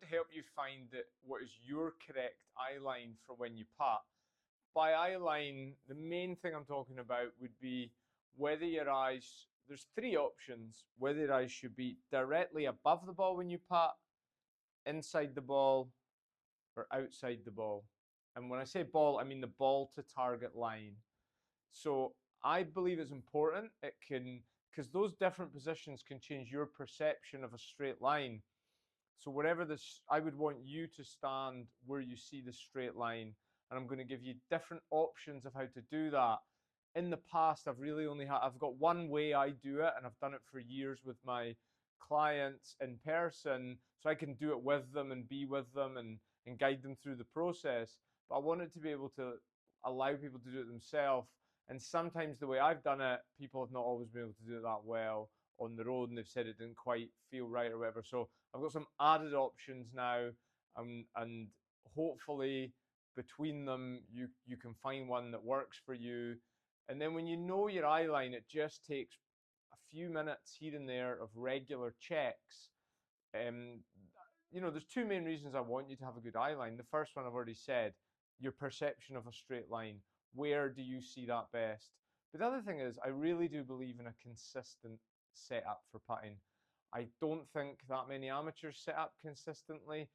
want to help you find what is your correct eye line for when you putt. By eye line, the main thing I'm talking about would be whether your eyes, there's three options, whether your eyes should be directly above the ball when you putt, inside the ball, or outside the ball. And when I say ball, I mean the ball to target line. So I believe it's important. It can, because those different positions can change your perception of a straight line. So wherever this, I would want you to stand where you see the straight line. And I'm going to give you different options of how to do that. In the past, I've got one way I do it, and I've done it for years with my clients in person. So I can do it with them and be with them and guide them through the process. But I wanted to be able to allow people to do it themselves. And sometimes the way I've done it, people have not always been able to do it that well on the road, and they've said it didn't quite feel right or whatever. So I've got some added options now, and hopefully between them you can find one that works for you. And then when you know your eye line, it just takes a few minutes here and there of regular checks. There's two main reasons I want you to have a good eye line. The first one I've already said, your perception of a straight line. Where do you see that best? But the other thing is, I really do believe in a consistent setup for putting. I don't think that many amateurs set up consistently.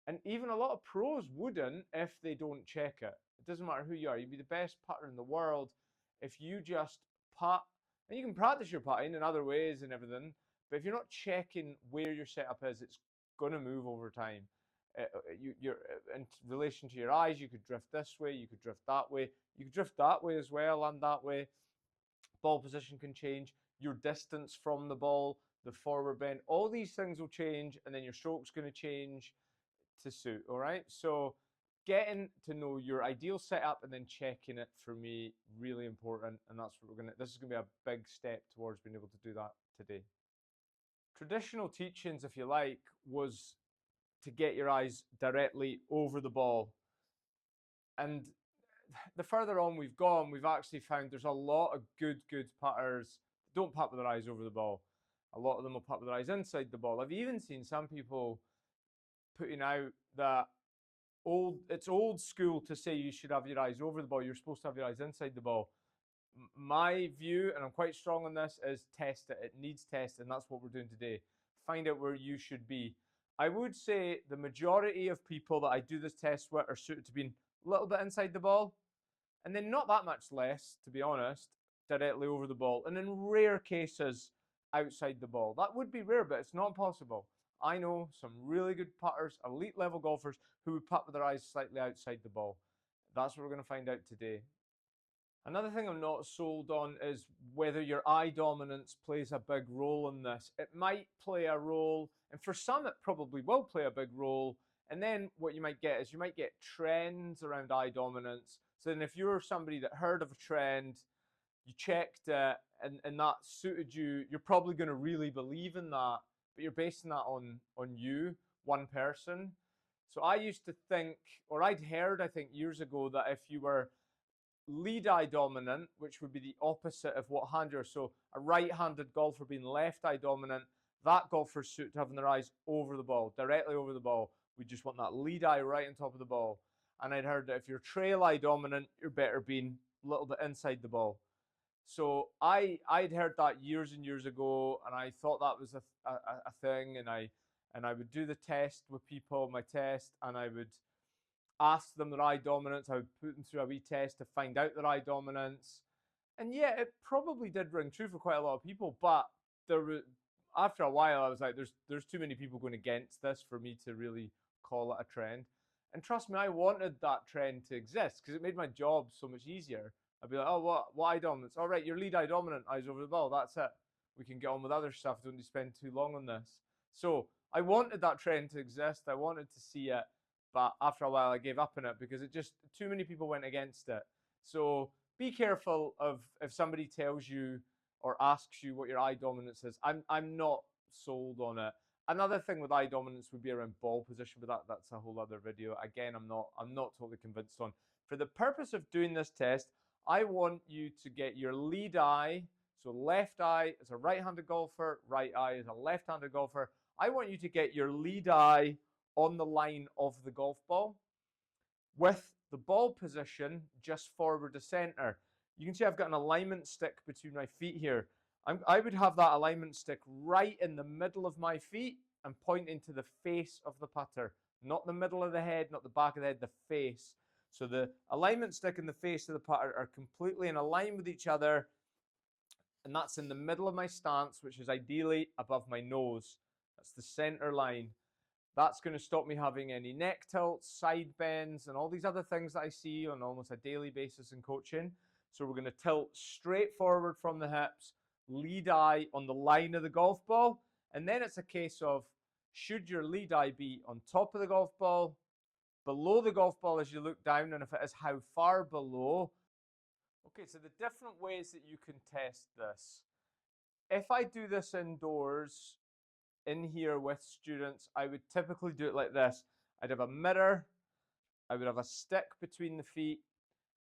And even a lot of pros wouldn't if they don't check it. It doesn't matter who you are. You'd be the best putter in the world if you just putt. And you can practice your putting in other ways and everything. But if you're not checking where your setup is, it's going to move over time. You're in relation to your eyes, you could drift this way, you could drift that way, you could drift that way as well, and that way. Ball position can change, your distance from the ball, the forward bend, all these things will change, and then your stroke's going to change to suit. All right, so getting to know your ideal setup and then checking it, for me, really important. And that's what this is going to be a big step towards being able to do that today. Traditional teachings, if you like, was to get your eyes directly over the ball. And the further on we've gone, we've actually found there's a lot of good putters that don't putt with their eyes over the ball. A lot of them will putt with their eyes inside the ball. I've even seen some people putting out that it's old school to say you should have your eyes over the ball. You're supposed to have your eyes inside the ball. My view, and I'm quite strong on this, is test it. It needs testing, and that's what we're doing today. Find out where you should be. I would say the majority of people that I do this test with are suited to being a little bit inside the ball, and then not that much less, to be honest, directly over the ball. And in rare cases, outside the ball. That would be rare, but it's not impossible. I know some really good putters, elite level golfers, who would putt with their eyes slightly outside the ball. That's what we're going to find out today. Another thing I'm not sold on is whether your eye dominance plays a big role in this. It might play a role, and for some it probably will play a big role. And then what you might get is you might get trends around eye dominance. So then if you're somebody that heard of a trend, you checked it, and that suited you, you're probably going to really believe in that, but you're basing that on you, one person. So I used to think, or I'd heard, I think years ago, that if you were lead eye dominant, which would be the opposite of what hand you're, so a right-handed golfer being left eye dominant, that golfer's suited to having their eyes over the ball, directly over the ball. We just want that lead eye right on top of the ball. And I'd heard that if you're trail eye dominant, you're better being a little bit inside the ball. So I'd heard that years and years ago, and I thought that was a thing, and I would do the test with people, my test, and I would ask them their eye dominance. I would put them through a wee test to find out their eye dominance. And yeah, it probably did ring true for quite a lot of people, but after a while I was like, there's too many people going against this for me to really call it a trend. And trust me, I wanted that trend to exist because it made my job so much easier. I'd be like, oh, what eye dominance? All right, your lead eye dominant, eyes over the ball, that's it. We can get on with other stuff. Don't need to spend too long on this. So I wanted that trend to exist. I wanted to see it. But after a while, I gave up on it because it just, too many people went against it. So be careful of if somebody tells you or asks you what your eye dominance is. I'm not sold on it. Another thing with eye dominance would be around ball position, but that's a whole other video. Again, I'm not totally convinced on. For the purpose of doing this test, I want you to get your lead eye, so left eye as a right-handed golfer, right eye as a left-handed golfer. I want you to get your lead eye on the line of the golf ball, with the ball position just forward to center. You can see I've got an alignment stick between my feet here. I would have that alignment stick right in the middle of my feet and pointing to the face of the putter, not the middle of the head, not the back of the head, the face. So the alignment stick and the face of the putter are completely in line with each other, and that's in the middle of my stance, which is ideally above my nose. That's the center line. That's going to stop me having any neck tilts, side bends, and all these other things that I see on almost a daily basis in coaching. So we're going to tilt straight forward from the hips, lead eye on the line of the golf ball. And then it's a case of, should your lead eye be on top of the golf ball, below the golf ball as you look down, and if it is, how far below? Okay, so the different ways that you can test this. If I do this indoors, in here with students, I would typically do it like this. I'd have a mirror, I would have a stick between the feet,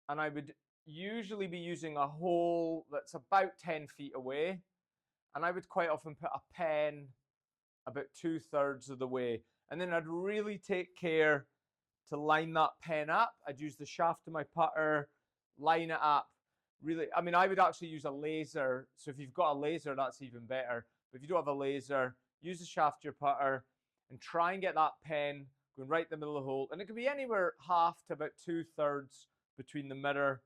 and I would usually be using a hole that's about 10 feet away, and I would quite often put a pen about 2/3 of the way, and then I'd really take care to line that pen up. I'd use the shaft of my putter, line it up. Really, I mean, I would actually use a laser. So if you've got a laser, that's even better. But if you don't have a laser, use the shaft of your putter and try and get that pen going right in the middle of the hole. And it can be anywhere half to about 2/3 between the mirror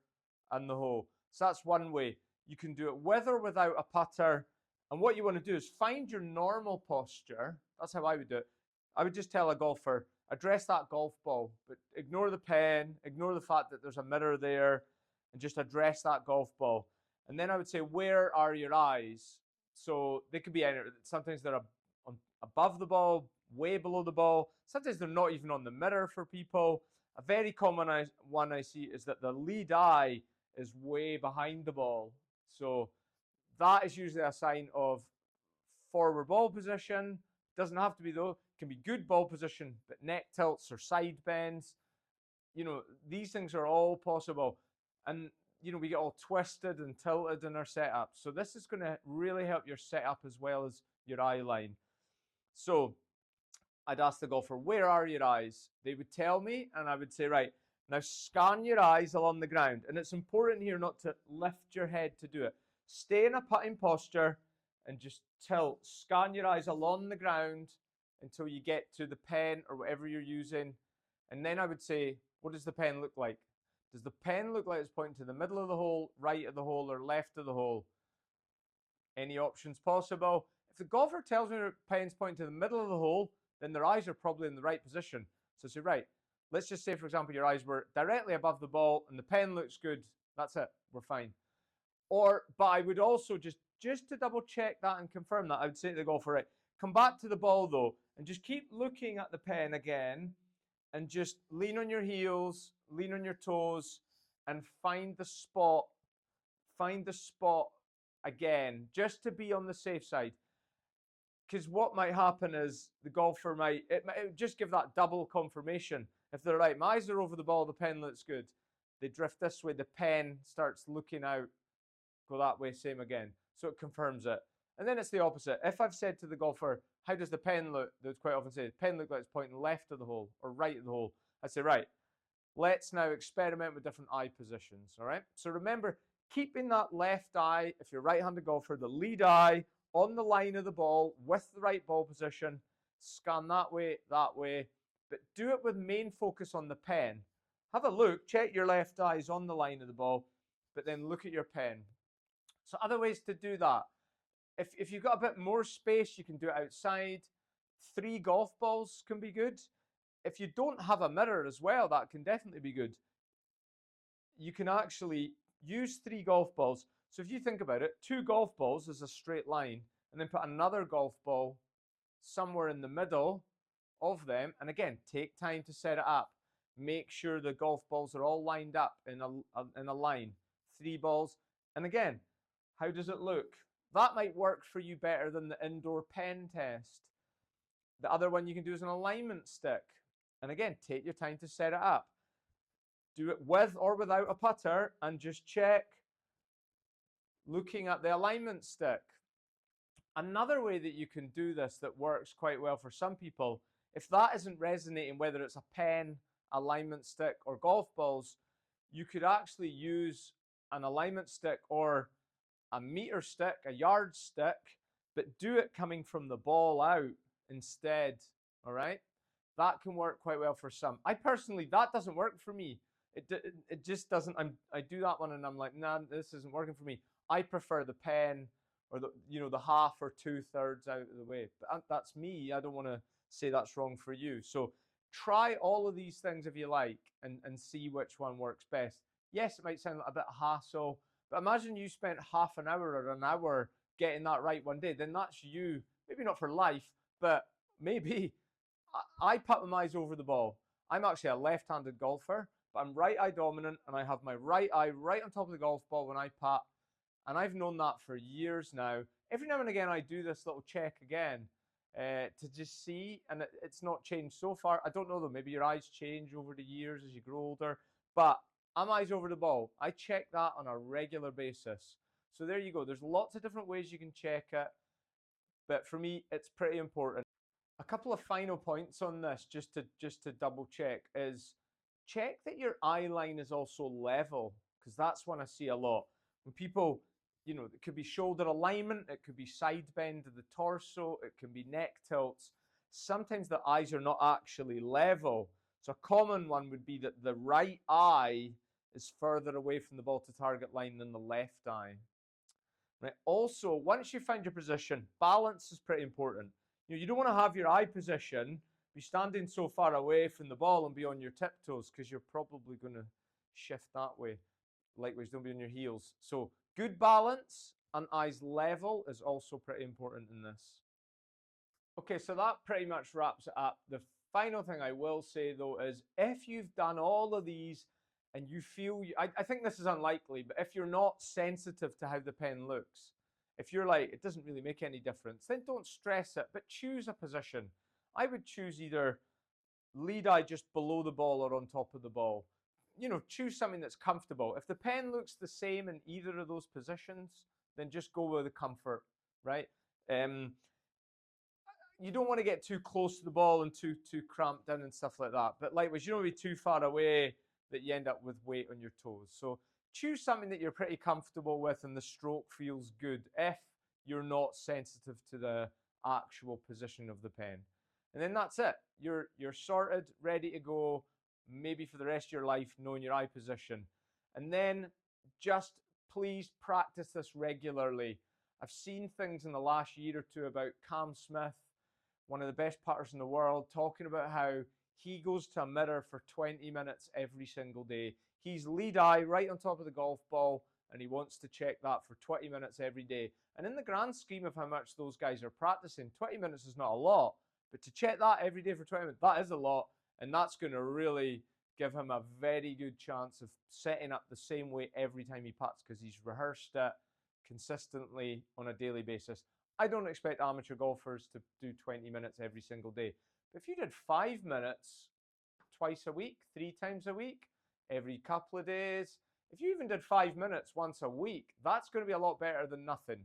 and the hole. So that's one way. You can do it with or without a putter. And what you want to do is find your normal posture. That's how I would do it. I would just tell a golfer, address that golf ball, but ignore the pen, ignore the fact that there's a mirror there, and just address that golf ball. And then I would say, where are your eyes? So they could be sometimes they're above the ball, way below the ball. Sometimes they're not even on the mirror for people. A very common one I see is that the lead eye is way behind the ball. So that is usually a sign of forward ball position. Doesn't have to be though. It can be good ball position, but neck tilts or side bends. You know, these things are all possible. And, you know, we get all twisted and tilted in our setup. So this is going to really help your setup as well as your eye line. So I'd ask the golfer, where are your eyes? They would tell me, and I would say, right, now scan your eyes along the ground. And it's important here not to lift your head to do it. Stay in a putting posture and just tilt. Scan your eyes along the ground until you get to the pen or whatever you're using. And then I would say, what does the pen look like? Does the pen look like it's pointing to the middle of the hole, right of the hole, or left of the hole? Any options possible? If the golfer tells me the pen's pointing to the middle of the hole, then their eyes are probably in the right position. So say, right, let's just say, for example, your eyes were directly above the ball and the pen looks good. That's it, we're fine. But I would also just to double check that and confirm that, I would say to the golfer, right, come back to the ball though, and just keep looking at the pen again, and just lean on your heels, lean on your toes, and find the spot again, just to be on the safe side. Because what might happen is the golfer might just give that double confirmation. If they're right, my eyes are over the ball, the pen looks good. They drift this way, the pen starts looking out, go that way, same again. So it confirms it. And then it's the opposite. If I've said to the golfer, how does the pen look? They would quite often say, the pen looks like it's pointing left of the hole or right of the hole. I say, right, let's now experiment with different eye positions, all right? So remember, keeping that left eye, if you're a right-handed golfer, the lead eye on the line of the ball with the right ball position, scan that way, but do it with main focus on the pen. Have a look, check your left eye is on the line of the ball, but then look at your pen. So other ways to do that. If you've got a bit more space, you can do it outside. 3 golf balls can be good. If you don't have a mirror as well, that can definitely be good. You can actually use 3 golf balls. So if you think about it, 2 golf balls is a straight line, and then put another golf ball somewhere in the middle of them. And again, take time to set it up. Make sure the golf balls are all lined up in a line. 3 balls. And again, how does it look? That might work for you better than the indoor pen test. The other one you can do is an alignment stick. And again, take your time to set it up. Do it with or without a putter and just check looking at the alignment stick. Another way that you can do this that works quite well for some people If that isn't resonating, whether it's a pen, alignment stick, or golf balls, you could actually use an alignment stick or a meter stick, a yard stick, but do it coming from the ball out instead. All right, that can work quite well for some. I personally, that doesn't work for me. It just doesn't. I do that one and I'm like, nah, this isn't working for me. I prefer the pen or the half or 2/3 out of the way. But that's me. I don't want to say that's wrong for you. So try all of these things if you like and see which one works best. Yes, it might sound a bit hassle, but imagine you spent half an hour or an hour getting that right one day. Then that's you. Maybe not for life, but maybe I putt my eyes over the ball. I'm actually a left-handed golfer, but I'm right eye dominant, and I have my right eye right on top of the golf ball when I putt. And I've known that for years now. Every now and again, I do this little check again to just see, and it's not changed so far. I don't know though. Maybe your eyes change over the years as you grow older, but I'm eyes over the ball. I check that on a regular basis. So there you go. There's lots of different ways you can check it, but for me, it's pretty important. A couple of final points on this, just to double check, is check that your eye line is also level, because that's one I see a lot. When people, it could be shoulder alignment, it could be side bend of the torso, it can be neck tilts. Sometimes the eyes are not actually level. So a common one would be that the right eye is further away from the ball to target line than the left eye. Right. Also, once you find your position, balance is pretty important. You don't want to have your eye position be standing so far away from the ball and be on your tiptoes, because you're probably going to shift that way. Likewise, don't be on your heels. So good balance and eyes level is also pretty important in this. Okay, so that pretty much wraps it up. The final thing I will say though is if you've done all of these and you feel, I think this is unlikely, but if you're not sensitive to how the pen looks, if you're like, it doesn't really make any difference, then don't stress it, but choose a position. I would choose either lead eye just below the ball or on top of the ball. Choose something that's comfortable. If the pen looks the same in either of those positions, then just go with the comfort, right? You don't want to get too close to the ball and too cramped in and stuff like that. But likewise, you don't want to be too far away that you end up with weight on your toes. So choose something that you're pretty comfortable with and the stroke feels good if you're not sensitive to the actual position of the pen. And then that's it. You're sorted, ready to go, maybe for the rest of your life, knowing your eye position. And then just please practice this regularly. I've seen things in the last year or two about Cam Smith, one of the best putters in the world, talking about how he goes to a mirror for 20 minutes every single day. He's lead eye right on top of the golf ball, and he wants to check that for 20 minutes every day. And in the grand scheme of how much those guys are practicing, 20 minutes is not a lot, but to check that every day for 20 minutes, that is a lot, and that's going to really give him a very good chance of setting up the same way every time he putts, because he's rehearsed it consistently on a daily basis. I don't expect amateur golfers to do 20 minutes every single day. But if you did 5 minutes twice a week, 3 times a week, every couple of days, if you even did 5 minutes once a week, that's going to be a lot better than nothing,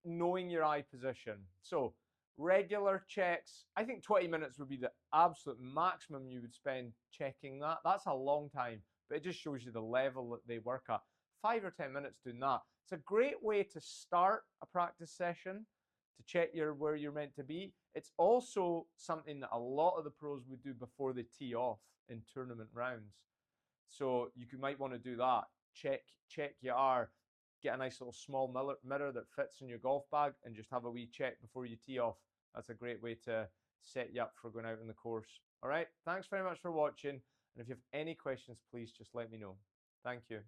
knowing your eye position. So regular checks, I think 20 minutes would be the absolute maximum you would spend checking that. That's a long time, but it just shows you the level that they work at. 5 or 10 minutes doing that. It's a great way to start a practice session, to check where you're meant to be. It's also something that a lot of the pros would do before they tee off in tournament rounds. So you might want to do that. Check your R. Get a nice little small mirror that fits in your golf bag and just have a wee check before you tee off. That's a great way to set you up for going out on the course. All right. Thanks very much for watching. And if you have any questions, please just let me know. Thank you.